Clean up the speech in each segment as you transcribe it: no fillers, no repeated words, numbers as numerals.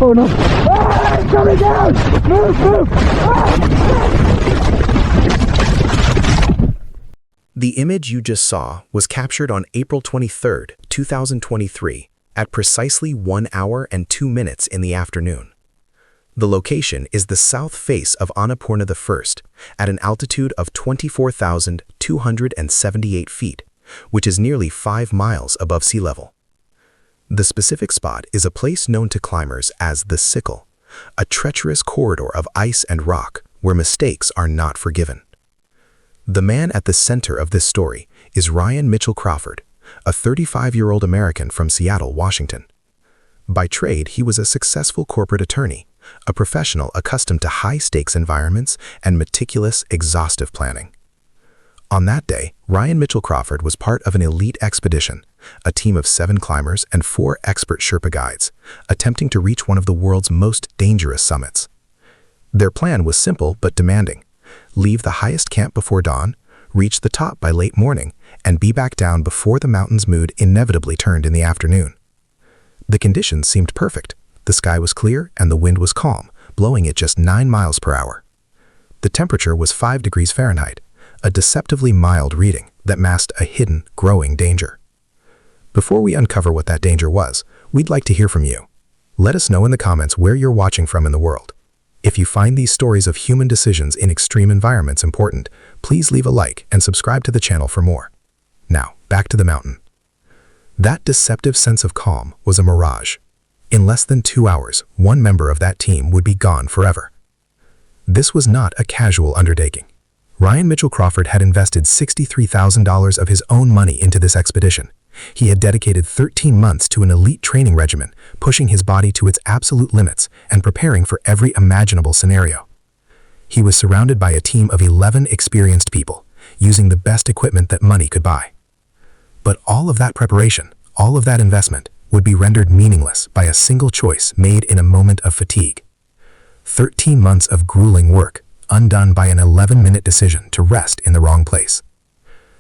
Oh no! Ah, it's coming down! Move, move! Ah! The image you just saw was captured on April 23, 2023, at precisely 1 hour and 2 minutes in the afternoon. The location is the south face of Annapurna I at an altitude of 24,278 feet, which is nearly 5 miles above sea level. The specific spot is a place known to climbers as the Sickle, a treacherous corridor of ice and rock where mistakes are not forgiven. The man at the center of this story is Ryan Mitchell Crawford, a 35-year-old American from Seattle, Washington. By trade, he was a successful corporate attorney, a professional accustomed to high-stakes environments and meticulous, exhaustive planning. On that day, Ryan Mitchell Crawford was part of an elite expedition, a team of 7 climbers and 4 expert Sherpa guides, attempting to reach one of the world's most dangerous summits. Their plan was simple but demanding: leave the highest camp before dawn, reach the top by late morning, and be back down before the mountain's mood inevitably turned in the afternoon. The conditions seemed perfect. The sky was clear and the wind was calm, blowing at just 9 miles per hour. The temperature was 5 degrees Fahrenheit, a deceptively mild reading that masked a hidden, growing danger. Before we uncover what that danger was, we'd like to hear from you. Let us know in the comments where you're watching from in the world. If you find these stories of human decisions in extreme environments important, please leave a like and subscribe to the channel for more. Now, back to the mountain. That deceptive sense of calm was a mirage. In less than 2 hours, one member of that team would be gone forever. This was not a casual undertaking. Ryan Mitchell Crawford had invested $63,000 of his own money into this expedition. He had dedicated 13 months to an elite training regimen, pushing his body to its absolute limits and preparing for every imaginable scenario. He was surrounded by a team of 11 experienced people, using the best equipment that money could buy. But all of that preparation, all of that investment, would be rendered meaningless by a single choice made in a moment of fatigue. 13 months of grueling work, undone by an 11-minute decision to rest in the wrong place.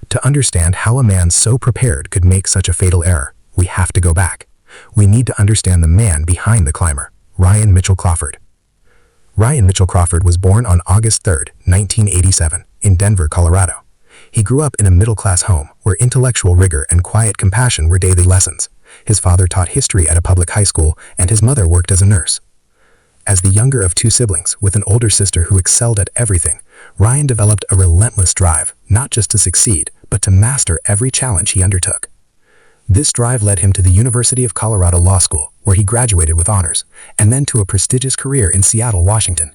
To understand how a man so prepared could make such a fatal error, we have to go back. We need to understand the man behind the climber, Ryan Mitchell Crawford. Ryan Mitchell Crawford was born on August 3, 1987, in Denver, Colorado. He grew up in a middle-class home where intellectual rigor and quiet compassion were daily lessons. His father taught history at a public high school, and his mother worked as a nurse. As the younger of 2 siblings, with an older sister who excelled at everything, Ryan developed a relentless drive, not just to succeed, but to master every challenge he undertook. This drive led him to the University of Colorado Law School, where he graduated with honors, and then to a prestigious career in Seattle, Washington.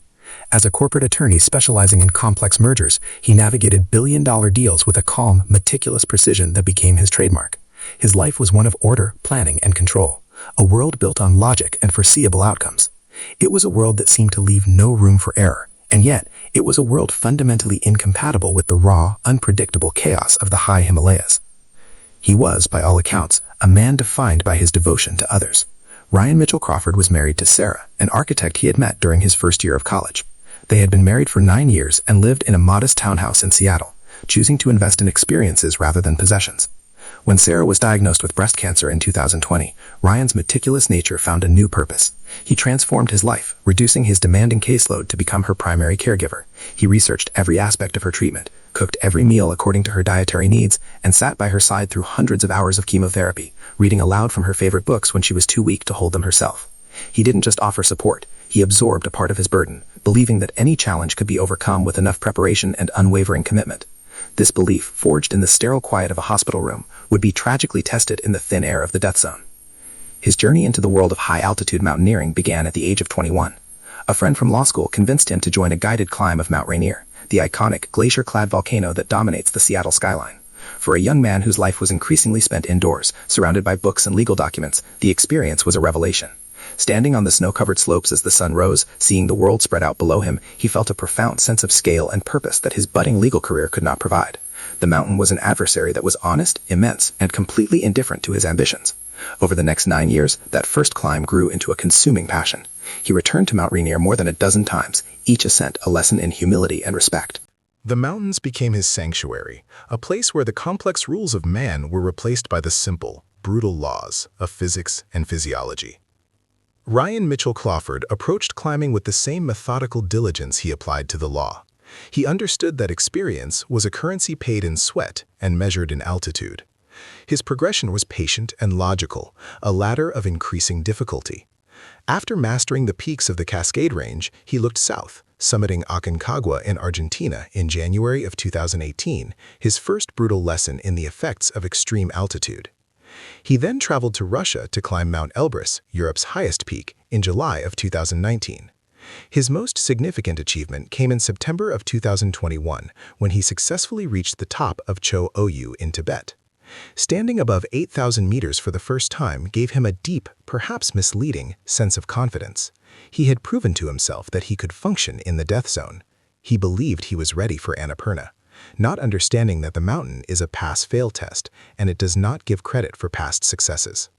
As a corporate attorney specializing in complex mergers, he navigated billion-dollar deals with a calm, meticulous precision that became his trademark. His life was one of order, planning, and control, a world built on logic and foreseeable outcomes. It was a world that seemed to leave no room for error, and yet it was a world fundamentally incompatible with the raw, unpredictable chaos of the high Himalayas. He was, by all accounts, a man defined by his devotion to others. Ryan Mitchell Crawford was married to Sarah, an architect he had met during his first year of college. They had been married for 9 years and lived in a modest townhouse in Seattle, choosing to invest in experiences rather than possessions. When Sarah was diagnosed with breast cancer in 2020, Ryan's meticulous nature found a new purpose. He transformed his life, reducing his demanding caseload to become her primary caregiver. He researched every aspect of her treatment, cooked every meal according to her dietary needs, and sat by her side through hundreds of hours of chemotherapy, reading aloud from her favorite books when she was too weak to hold them herself. He didn't just offer support, he absorbed a part of his burden, believing that any challenge could be overcome with enough preparation and unwavering commitment. This belief, forged in the sterile quiet of a hospital room, would be tragically tested in the thin air of the death zone. His journey into the world of high-altitude mountaineering began at the age of 21. A friend from law school convinced him to join a guided climb of Mount Rainier, the iconic glacier-clad volcano that dominates the Seattle skyline. For a young man whose life was increasingly spent indoors, surrounded by books and legal documents, the experience was a revelation. Standing on the snow-covered slopes as the sun rose, seeing the world spread out below him, he felt a profound sense of scale and purpose that his budding legal career could not provide. The mountain was an adversary that was honest, immense, and completely indifferent to his ambitions. Over the next 9 years, that first climb grew into a consuming passion. He returned to Mount Rainier more than a dozen times, each ascent a lesson in humility and respect. The mountains became his sanctuary, a place where the complex rules of man were replaced by the simple, brutal laws of physics and physiology. Ryan Mitchell Crawford approached climbing with the same methodical diligence he applied to the law. He understood that experience was a currency paid in sweat and measured in altitude. His progression was patient and logical, a ladder of increasing difficulty. After mastering the peaks of the Cascade Range, he looked south, summiting Aconcagua in Argentina in January of 2018, his first brutal lesson in the effects of extreme altitude. He then traveled to Russia to climb Mount Elbrus, Europe's highest peak, in July of 2019. His most significant achievement came in September of 2021, when he successfully reached the top of Cho Oyu in Tibet. Standing above 8,000 meters for the first time gave him a deep, perhaps misleading, sense of confidence. He had proven to himself that he could function in the death zone. He believed he was ready for Annapurna, not understanding that the mountain is a pass-fail test, and it does not give credit for past successes.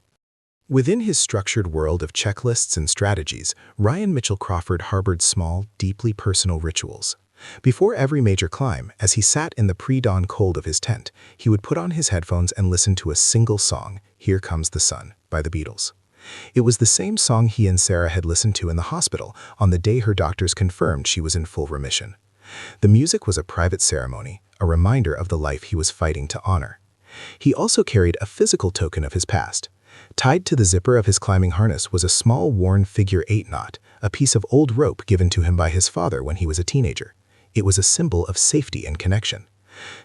Within his structured world of checklists and strategies, Ryan Mitchell Crawford harbored small, deeply personal rituals. Before every major climb, as he sat in the pre-dawn cold of his tent, he would put on his headphones and listen to a single song, Here Comes the Sun, by the Beatles. It was the same song he and Sarah had listened to in the hospital on the day her doctors confirmed she was in full remission. The music was a private ceremony, a reminder of the life he was fighting to honor. He also carried a physical token of his past. Tied to the zipper of his climbing harness was a small worn figure-8 knot, a piece of old rope given to him by his father when he was a teenager. It was a symbol of safety and connection.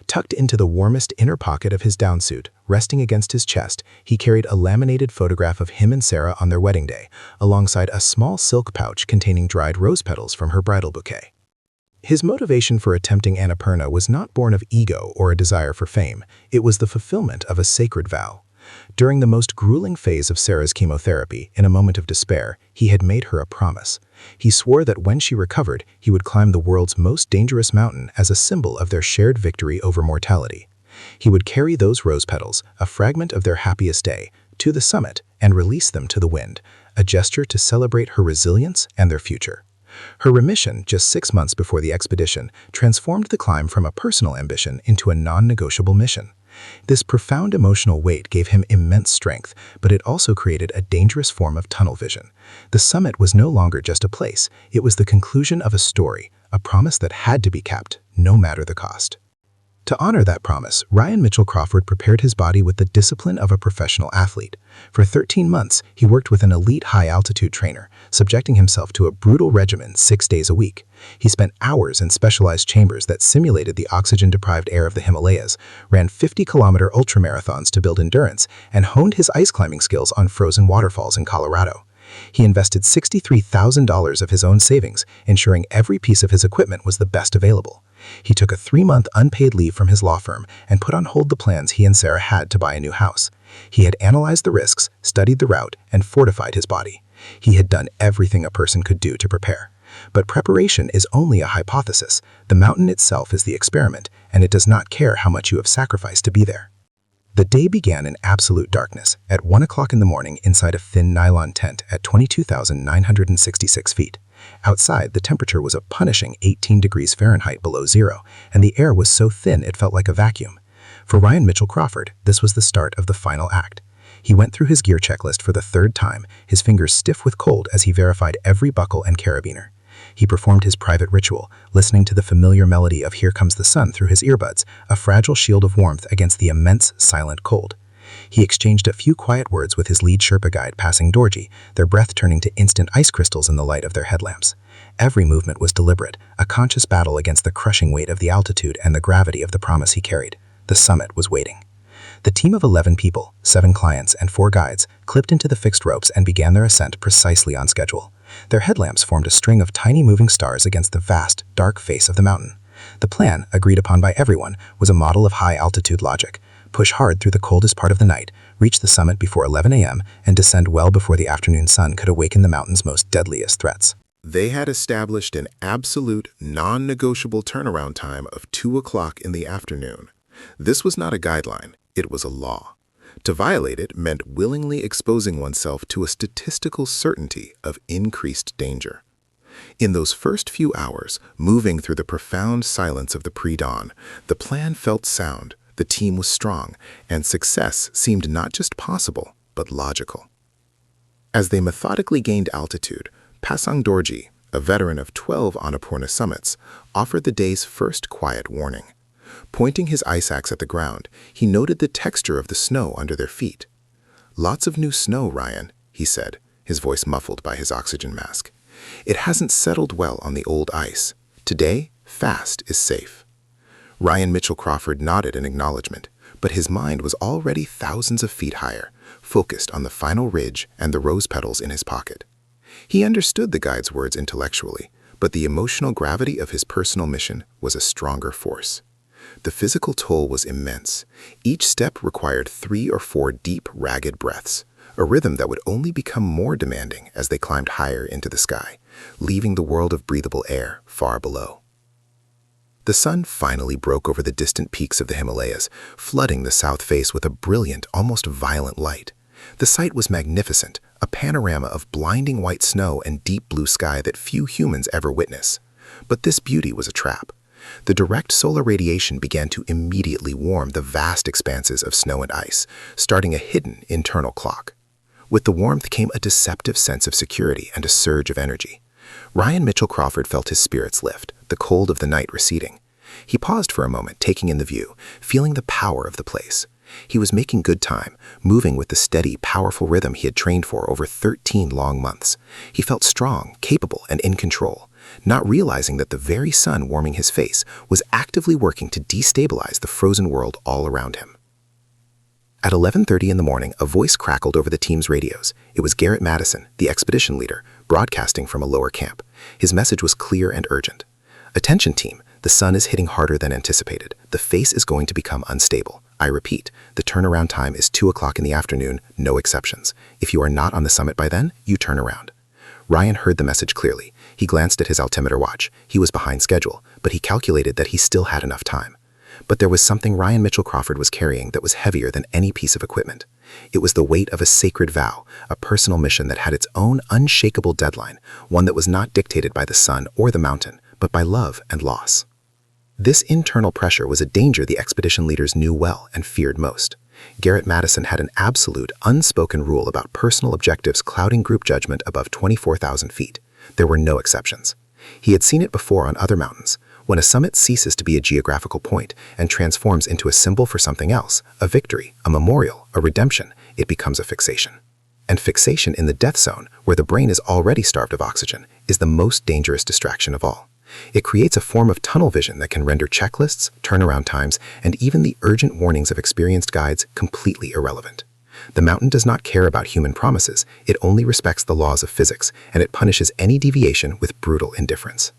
Tucked into the warmest inner pocket of his downsuit, resting against his chest, he carried a laminated photograph of him and Sarah on their wedding day, alongside a small silk pouch containing dried rose petals from her bridal bouquet. His motivation for attempting Annapurna was not born of ego or a desire for fame. It was the fulfillment of a sacred vow. During the most grueling phase of Sarah's chemotherapy, in a moment of despair, he had made her a promise. He swore that when she recovered, he would climb the world's most dangerous mountain as a symbol of their shared victory over mortality. He would carry those rose petals, a fragment of their happiest day, to the summit and release them to the wind, a gesture to celebrate her resilience and their future. Her remission, just 6 months before the expedition, transformed the climb from a personal ambition into a non-negotiable mission. This profound emotional weight gave him immense strength, but it also created a dangerous form of tunnel vision. The summit was no longer just a place, it was the conclusion of a story, a promise that had to be kept, no matter the cost. To honor that promise, Ryan Mitchell Crawford prepared his body with the discipline of a professional athlete. For 13 months, he worked with an elite high-altitude trainer, subjecting himself to a brutal regimen 6 days a week. He spent hours in specialized chambers that simulated the oxygen-deprived air of the Himalayas, ran 50-kilometer ultramarathons to build endurance, and honed his ice climbing skills on frozen waterfalls in Colorado. He invested $63,000 of his own savings, ensuring every piece of his equipment was the best available. He took a 3-month unpaid leave from his law firm and put on hold the plans he and Sarah had to buy a new house. He had analyzed the risks, studied the route, and fortified his body. He had done everything a person could do to prepare. But preparation is only a hypothesis. The mountain itself is the experiment, and it does not care how much you have sacrificed to be there. The day began in absolute darkness, at 1 o'clock in the morning inside a thin nylon tent at 22,966 feet. Outside, the temperature was a punishing 18 degrees Fahrenheit below zero, and the air was so thin it felt like a vacuum. For Ryan Mitchell Crawford, this was the start of the final act. He went through his gear checklist for the 3rd time, his fingers stiff with cold as he verified every buckle and carabiner. He performed his private ritual, listening to the familiar melody of Here Comes the Sun through his earbuds, a fragile shield of warmth against the immense, silent cold. He exchanged a few quiet words with his lead Sherpa guide passing Dorji, their breath turning to instant ice crystals in the light of their headlamps. Every movement was deliberate, a conscious battle against the crushing weight of the altitude and the gravity of the promise he carried. The summit was waiting. The team of 11 people, 7 clients, and 4 guides, clipped into the fixed ropes and began their ascent precisely on schedule. Their headlamps formed a string of tiny moving stars against the vast, dark face of the mountain. The plan, agreed upon by everyone, was a model of high-altitude logic. Push hard through the coldest part of the night, reach the summit before 11 a.m., and descend well before the afternoon sun could awaken the mountain's most deadliest threats. They had established an absolute, non-negotiable turnaround time of 2 o'clock in the afternoon. This was not a guideline, it was a law. To violate it meant willingly exposing oneself to a statistical certainty of increased danger. In those first few hours, moving through the profound silence of the pre-dawn, the plan felt sound, the team was strong, and success seemed not just possible, but logical. As they methodically gained altitude, Pasang Dorji, a veteran of 12 Annapurna summits, offered the day's first quiet warning. Pointing his ice axe at the ground, he noted the texture of the snow under their feet. "Lots of new snow, Ryan," he said, his voice muffled by his oxygen mask. "It hasn't settled well on the old ice. Today, fast is safe." Ryan Mitchell Crawford nodded in acknowledgement, but his mind was already thousands of feet higher, focused on the final ridge and the rose petals in his pocket. He understood the guide's words intellectually, but the emotional gravity of his personal mission was a stronger force. The physical toll was immense. Each step required 3 or 4 deep, ragged breaths, a rhythm that would only become more demanding as they climbed higher into the sky, leaving the world of breathable air far below. The sun finally broke over the distant peaks of the Himalayas, flooding the south face with a brilliant, almost violent light. The sight was magnificent, a panorama of blinding white snow and deep blue sky that few humans ever witness. But this beauty was a trap. The direct solar radiation began to immediately warm the vast expanses of snow and ice, starting a hidden internal clock. With the warmth came a deceptive sense of security and a surge of energy. Ryan Mitchell Crawford felt his spirits lift, the cold of the night receding. He paused for a moment, taking in the view, feeling the power of the place. He was making good time, moving with the steady, powerful rhythm he had trained for over 13 long months. He felt strong, capable, and in control, not realizing that the very sun warming his face was actively working to destabilize the frozen world all around him. At 11:30 in the morning, a voice crackled over the team's radios. It was Garrett Madison, the expedition leader, broadcasting from a lower camp. His message was clear and urgent. "Attention team, the sun is hitting harder than anticipated. The face is going to become unstable. I repeat, the turnaround time is 2 o'clock in the afternoon, no exceptions. If you are not on the summit by then, you turn around." Ryan heard the message clearly. He glanced at his altimeter watch. He was behind schedule, but he calculated that he still had enough time. But there was something Ryan Mitchell Crawford was carrying that was heavier than any piece of equipment. It was the weight of a sacred vow, a personal mission that had its own unshakable deadline, one that was not dictated by the sun or the mountain, but by love and loss. This internal pressure was a danger the expedition leaders knew well and feared most. Garrett Madison had an absolute, unspoken rule about personal objectives clouding group judgment above 24,000 feet. There were no exceptions. He had seen it before on other mountains. When a summit ceases to be a geographical point and transforms into a symbol for something else, a victory, a memorial, a redemption, it becomes a fixation. And fixation in the death zone, where the brain is already starved of oxygen, is the most dangerous distraction of all. It creates a form of tunnel vision that can render checklists, turnaround times, and even the urgent warnings of experienced guides completely irrelevant. The mountain does not care about human promises, it only respects the laws of physics, and it punishes any deviation with brutal indifference.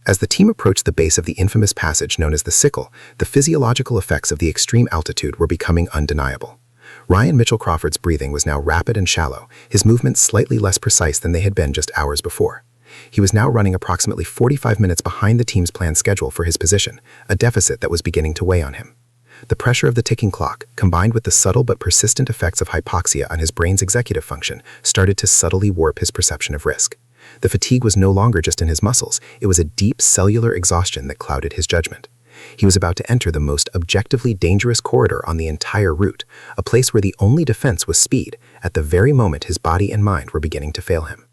As the team approached the base of the infamous passage known as the Sickle, the physiological effects of the extreme altitude were becoming undeniable. Ryan Mitchell Crawford's breathing was now rapid and shallow, his movements slightly less precise than they had been just hours before. He was now running approximately 45 minutes behind the team's planned schedule for his position, a deficit that was beginning to weigh on him. The pressure of the ticking clock, combined with the subtle but persistent effects of hypoxia on his brain's executive function, started to subtly warp his perception of risk. The fatigue was no longer just in his muscles, it was a deep cellular exhaustion that clouded his judgment. He was about to enter the most objectively dangerous corridor on the entire route, a place where the only defense was speed, at the very moment his body and mind were beginning to fail him.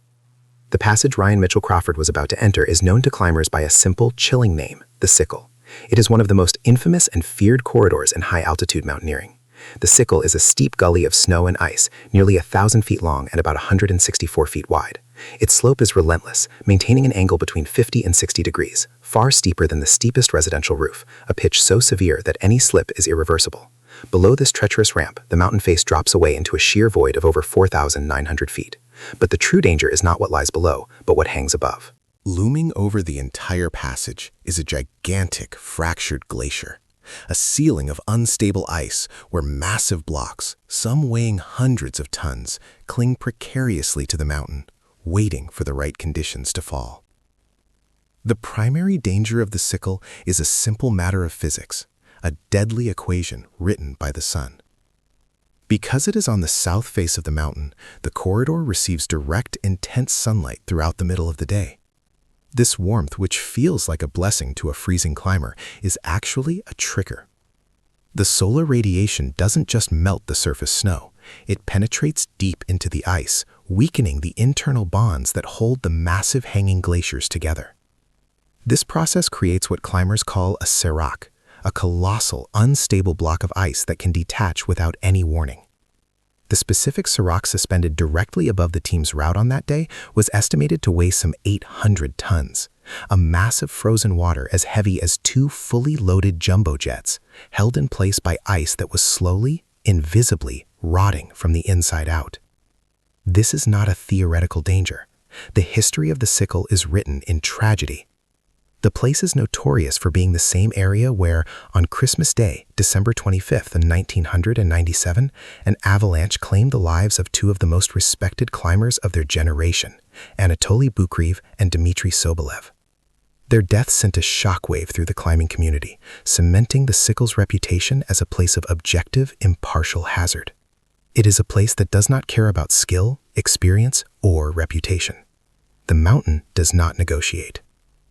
The passage Ryan Mitchell Crawford was about to enter is known to climbers by a simple, chilling name, the Sickle. It is one of the most infamous and feared corridors in high-altitude mountaineering. The Sickle is a steep gully of snow and ice, nearly 1,000 feet long and about 164 feet wide. Its slope is relentless, maintaining an angle between 50 and 60 degrees, far steeper than the steepest residential roof, a pitch so severe that any slip is irreversible. Below this treacherous ramp, the mountain face drops away into a sheer void of over 4,900 feet. But the true danger is not what lies below, but what hangs above. Looming over the entire passage is a gigantic, fractured glacier, a ceiling of unstable ice where massive blocks, some weighing hundreds of tons, cling precariously to the mountain, waiting for the right conditions to fall. The primary danger of the Sickle is a simple matter of physics, a deadly equation written by the sun. Because it is on the south face of the mountain, the corridor receives direct, intense sunlight throughout the middle of the day. This warmth, which feels like a blessing to a freezing climber, is actually a trigger. The solar radiation doesn't just melt the surface snow, it penetrates deep into the ice, weakening the internal bonds that hold the massive hanging glaciers together. This process creates what climbers call a serac, a colossal, unstable block of ice that can detach without any warning. The specific serac suspended directly above the team's route on that day was estimated to weigh some 800 tons, a massive frozen water as heavy as 2 fully loaded jumbo jets, held in place by ice that was slowly, invisibly rotting from the inside out. This is not a theoretical danger. The history of the sickle is written in tragedy. The place is notorious for being the same area where, on Christmas Day, December 25th, 1997, an avalanche claimed the lives of 2 of the most respected climbers of their generation, Anatoly Bukrev and Dmitry Sobolev. Their deaths sent a shockwave through the climbing community, cementing the sickle's reputation as a place of objective, impartial hazard. It is a place that does not care about skill, experience, or reputation. The mountain does not negotiate.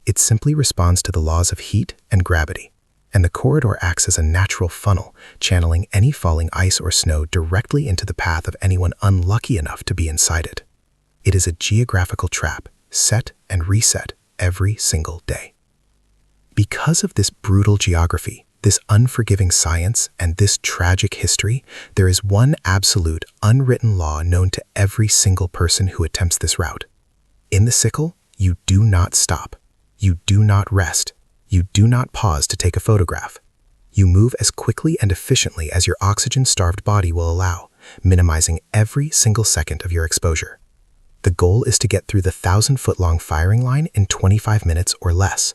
It simply responds to the laws of heat and gravity, and the corridor acts as a natural funnel, channeling any falling ice or snow directly into the path of anyone unlucky enough to be inside it. It is a geographical trap, set and reset every single day. Because of this brutal geography, this unforgiving science, and this tragic history, there is one absolute, unwritten law known to every single person who attempts this route. In the sickle, you do not stop. You do not rest. You do not pause to take a photograph. You move as quickly and efficiently as your oxygen-starved body will allow, minimizing every single second of your exposure. The goal is to get through the 1,000-foot-long firing line in 25 minutes or less.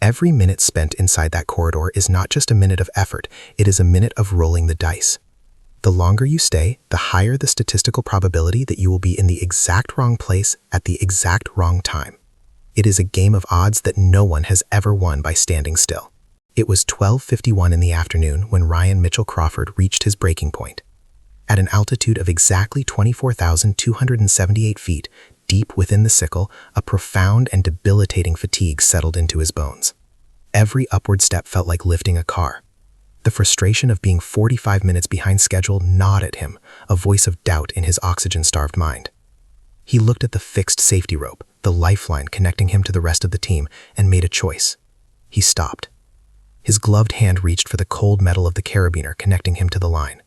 Every minute spent inside that corridor is not just a minute of effort, it is a minute of rolling the dice. The longer you stay, the higher the statistical probability that you will be in the exact wrong place at the exact wrong time. It is a game of odds that no one has ever won by standing still. It was 12:51 in the afternoon when Ryan Mitchell Crawford reached his breaking point. At an altitude of exactly 24,278 feet, deep within the sickle, a profound and debilitating fatigue settled into his bones. Every upward step felt like lifting a car. The frustration of being 45 minutes behind schedule gnawed at him, a voice of doubt in his oxygen-starved mind. He looked at the fixed safety rope, the lifeline connecting him to the rest of the team, and made a choice. He stopped. His gloved hand reached for the cold metal of the carabiner connecting him to the line.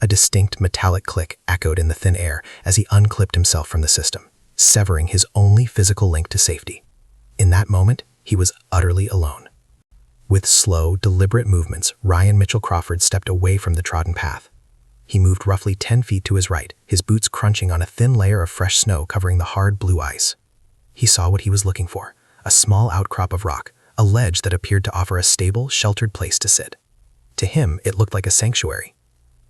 A distinct metallic click echoed in the thin air as he unclipped himself from the system, severing his only physical link to safety. In that moment, he was utterly alone. With slow, deliberate movements, Ryan Mitchell Crawford stepped away from the trodden path. He moved roughly 10 feet to his right, his boots crunching on a thin layer of fresh snow covering the hard blue ice. He saw what he was looking for, a small outcrop of rock, a ledge that appeared to offer a stable, sheltered place to sit. To him, it looked like a sanctuary.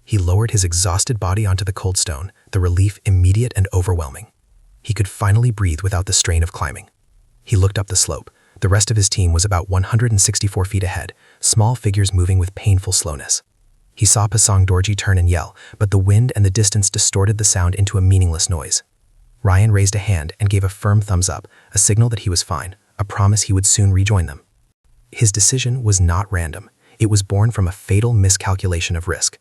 He lowered his exhausted body onto the cold stone, the relief immediate and overwhelming. He could finally breathe without the strain of climbing. He looked up the slope. The rest of his team was about 164 feet ahead, small figures moving with painful slowness. He saw Pasang Dorji turn and yell, but the wind and the distance distorted the sound into a meaningless noise. Ryan raised a hand and gave a firm thumbs up, a signal that he was fine, a promise he would soon rejoin them. His decision was not random. It was born from a fatal miscalculation of risk.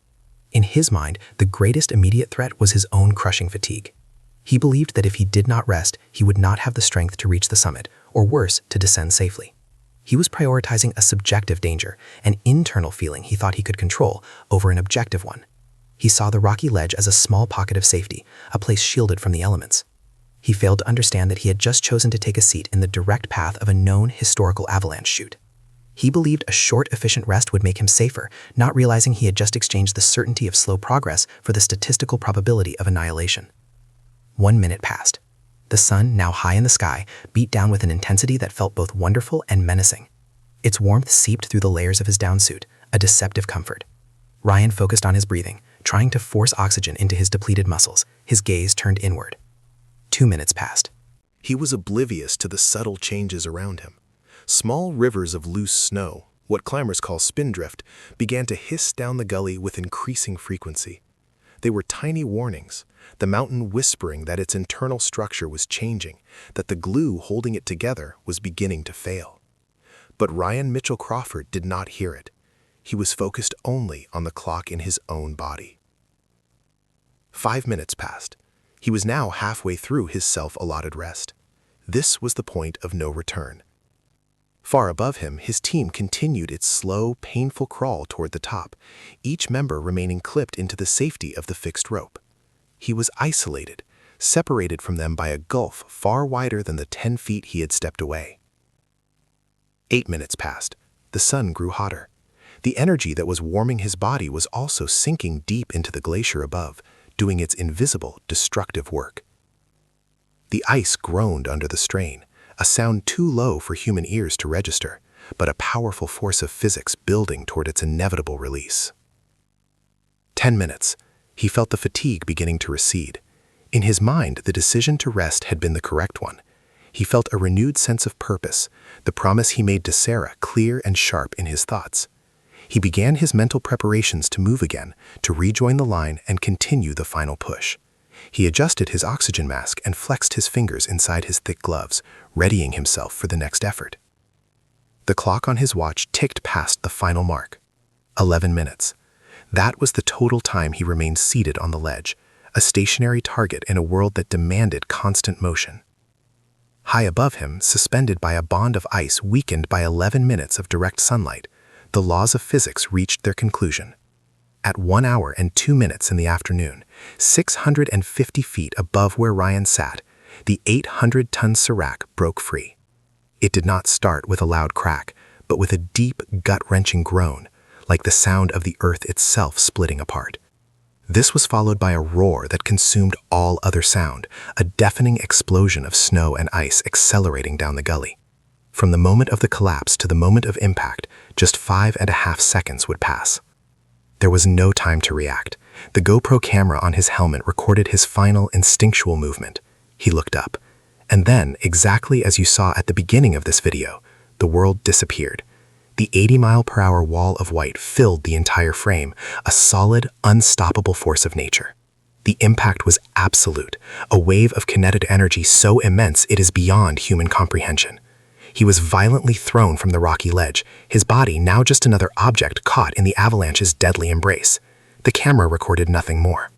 In his mind, the greatest immediate threat was his own crushing fatigue. He believed that if he did not rest, he would not have the strength to reach the summit, or worse, to descend safely. He was prioritizing a subjective danger, an internal feeling he thought he could control, over an objective one. He saw the rocky ledge as a small pocket of safety, a place shielded from the elements. He failed to understand that he had just chosen to take a seat in the direct path of a known historical avalanche chute. He believed a short, efficient rest would make him safer, not realizing he had just exchanged the certainty of slow progress for the statistical probability of annihilation. 1 minute passed. The sun, now high in the sky, beat down with an intensity that felt both wonderful and menacing. Its warmth seeped through the layers of his downsuit, a deceptive comfort. Ryan focused on his breathing, trying to force oxygen into his depleted muscles, his gaze turned inward. 2 minutes passed. He was oblivious to the subtle changes around him. Small rivers of loose snow, what climbers call spindrift, began to hiss down the gully with increasing frequency. They were tiny warnings, the mountain whispering that its internal structure was changing, that the glue holding it together was beginning to fail. But Ryan Mitchell Crawford did not hear it. He was focused only on the clock in his own body. 5 minutes passed. He was now halfway through his self-allotted rest. This was the point of no return. Far above him, his team continued its slow, painful crawl toward the top, each member remaining clipped into the safety of the fixed rope. He was isolated, separated from them by a gulf far wider than the 10 feet he had stepped away. 8 minutes passed. The sun grew hotter. The energy that was warming his body was also sinking deep into the glacier above, doing its invisible, destructive work. The ice groaned under the strain, a sound too low for human ears to register, but a powerful force of physics building toward its inevitable release. 10 minutes. He felt the fatigue beginning to recede. In his mind, the decision to rest had been the correct one. He felt a renewed sense of purpose, the promise he made to Sarah clear and sharp in his thoughts. He began his mental preparations to move again, to rejoin the line and continue the final push. He adjusted his oxygen mask and flexed his fingers inside his thick gloves, readying himself for the next effort. The clock on his watch ticked past the final mark. 11 minutes. That was the total time he remained seated on the ledge, a stationary target in a world that demanded constant motion. High above him, suspended by a bond of ice weakened by 11 minutes of direct sunlight, the laws of physics reached their conclusion. At 1 hour and 2 minutes in the afternoon, 650 feet above where Ryan sat, the 800-ton Serac broke free. It did not start with a loud crack, but with a deep, gut-wrenching groan, like the sound of the earth itself splitting apart. This was followed by a roar that consumed all other sound, a deafening explosion of snow and ice accelerating down the gully. From the moment of the collapse to the moment of impact, just 5.5 seconds would pass. There was no time to react. The GoPro camera on his helmet recorded his final instinctual movement. He looked up. And then, exactly as you saw at the beginning of this video, the world disappeared. The 80-mile-per-hour wall of white filled the entire frame, a solid, unstoppable force of nature. The impact was absolute, a wave of kinetic energy so immense it is beyond human comprehension. He was violently thrown from the rocky ledge, his body now just another object caught in the avalanche's deadly embrace. The camera recorded nothing more.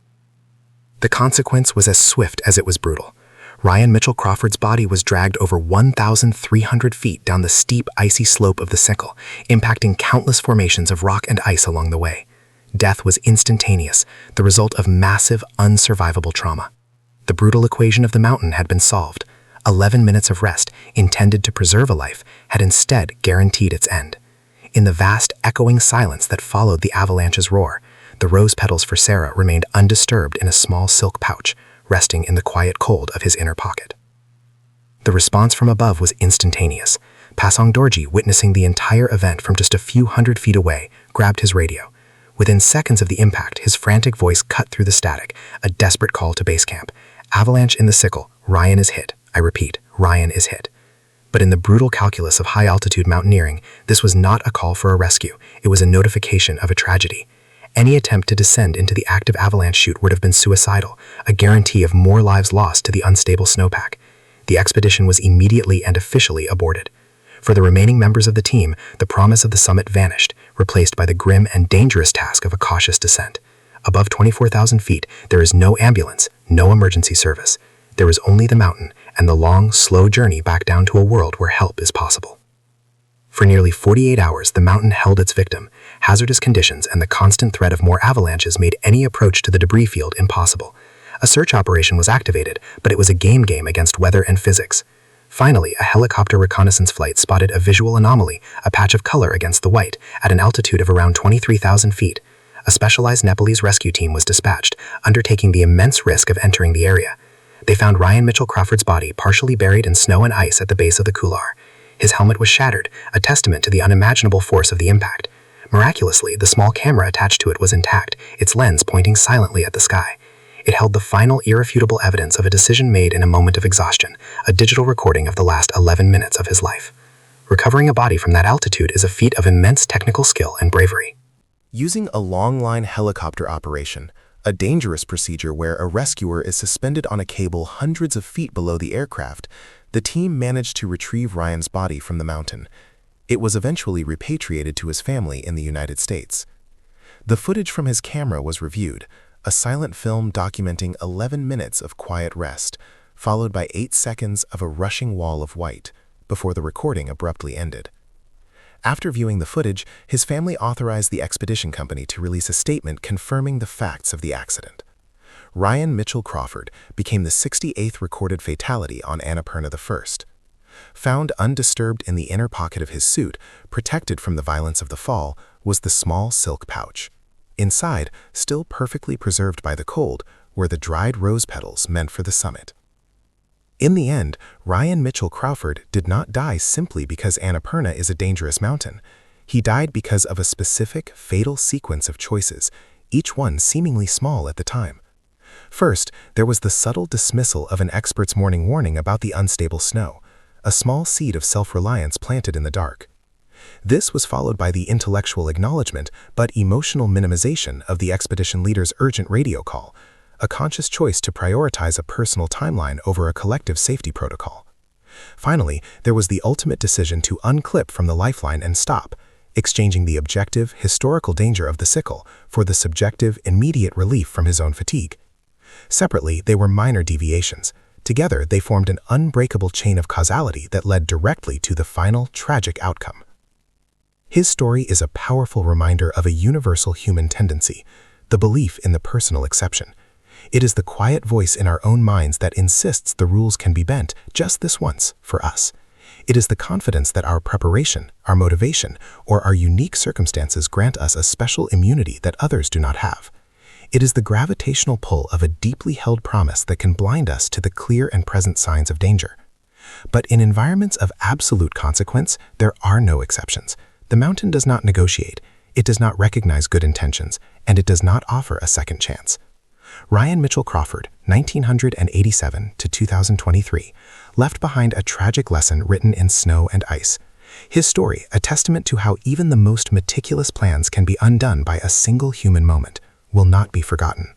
The consequence was as swift as it was brutal. Ryan Mitchell Crawford's body was dragged over 1,300 feet down the steep, icy slope of the Sickle, impacting countless formations of rock and ice along the way. Death was instantaneous, the result of massive, unsurvivable trauma. The brutal equation of the mountain had been solved. 11 minutes of rest, intended to preserve a life, had instead guaranteed its end. In the vast, echoing silence that followed the avalanche's roar, the rose petals for Sarah remained undisturbed in a small silk pouch, resting in the quiet cold of his inner pocket. The response from above was instantaneous. Pasong Dorji, witnessing the entire event from just a few hundred feet away, grabbed his radio. Within seconds of the impact, his frantic voice cut through the static, a desperate call to base camp. Avalanche in the Sickle, Ryan is hit. I repeat, Ryan is hit. But in the brutal calculus of high-altitude mountaineering, this was not a call for a rescue. It was a notification of a tragedy. Any attempt to descend into the active avalanche chute would have been suicidal, a guarantee of more lives lost to the unstable snowpack. The expedition was immediately and officially aborted. For the remaining members of the team, the promise of the summit vanished, replaced by the grim and dangerous task of a cautious descent. Above 24,000 feet, there is no ambulance, no emergency service. There is only the mountain and the long, slow journey back down to a world where help is possible. For nearly 48 hours, the mountain held its victim. Hazardous conditions and the constant threat of more avalanches made any approach to the debris field impossible. A search operation was activated, but it was a game against weather and physics. Finally, a helicopter reconnaissance flight spotted a visual anomaly, a patch of color against the white, at an altitude of around 23,000 feet. A specialized Nepalese rescue team was dispatched, undertaking the immense risk of entering the area. They found Ryan Mitchell Crawford's body partially buried in snow and ice at the base of the couloir. His helmet was shattered, a testament to the unimaginable force of the impact. Miraculously, the small camera attached to it was intact, its lens pointing silently at the sky. It held the final irrefutable evidence of a decision made in a moment of exhaustion, a digital recording of the last 11 minutes of his life. Recovering a body from that altitude is a feat of immense technical skill and bravery. Using a long-line helicopter operation, a dangerous procedure where a rescuer is suspended on a cable hundreds of feet below the aircraft, the team managed to retrieve Ryan's body from the mountain. It was eventually repatriated to his family in the United States. The footage from his camera was reviewed, a silent film documenting 11 minutes of quiet rest, followed by 8 seconds of a rushing wall of white, before the recording abruptly ended. After viewing the footage, his family authorized the expedition company to release a statement confirming the facts of the accident. Ryan Mitchell Crawford became the 68th recorded fatality on Annapurna I. Found undisturbed in the inner pocket of his suit, protected from the violence of the fall, was the small silk pouch. Inside, still perfectly preserved by the cold, were the dried rose petals meant for the summit. In the end, Ryan Mitchell Crawford did not die simply because Annapurna is a dangerous mountain. He died because of a specific, fatal sequence of choices, each one seemingly small at the time. First, there was the subtle dismissal of an expert's morning warning about the unstable snow, a small seed of self-reliance planted in the dark. This was followed by the intellectual acknowledgement but emotional minimization of the expedition leader's urgent radio call, a conscious choice to prioritize a personal timeline over a collective safety protocol. Finally, there was the ultimate decision to unclip from the lifeline and stop, exchanging the objective, historical danger of the sickle for the subjective, immediate relief from his own fatigue. Separately, they were minor deviations. Together, they formed an unbreakable chain of causality that led directly to the final, tragic outcome. His story is a powerful reminder of a universal human tendency, the belief in the personal exception. It is the quiet voice in our own minds that insists the rules can be bent just this once for us. It is the confidence that our preparation, our motivation, or our unique circumstances grant us a special immunity that others do not have. It is the gravitational pull of a deeply held promise that can blind us to the clear and present signs of danger. But in environments of absolute consequence, there are no exceptions. The mountain does not negotiate, it does not recognize good intentions, and it does not offer a second chance. Ryan Mitchell Crawford, 1987 to 2023, left behind a tragic lesson written in snow and ice. His story, a testament to how even the most meticulous plans can be undone by a single human moment, will not be forgotten.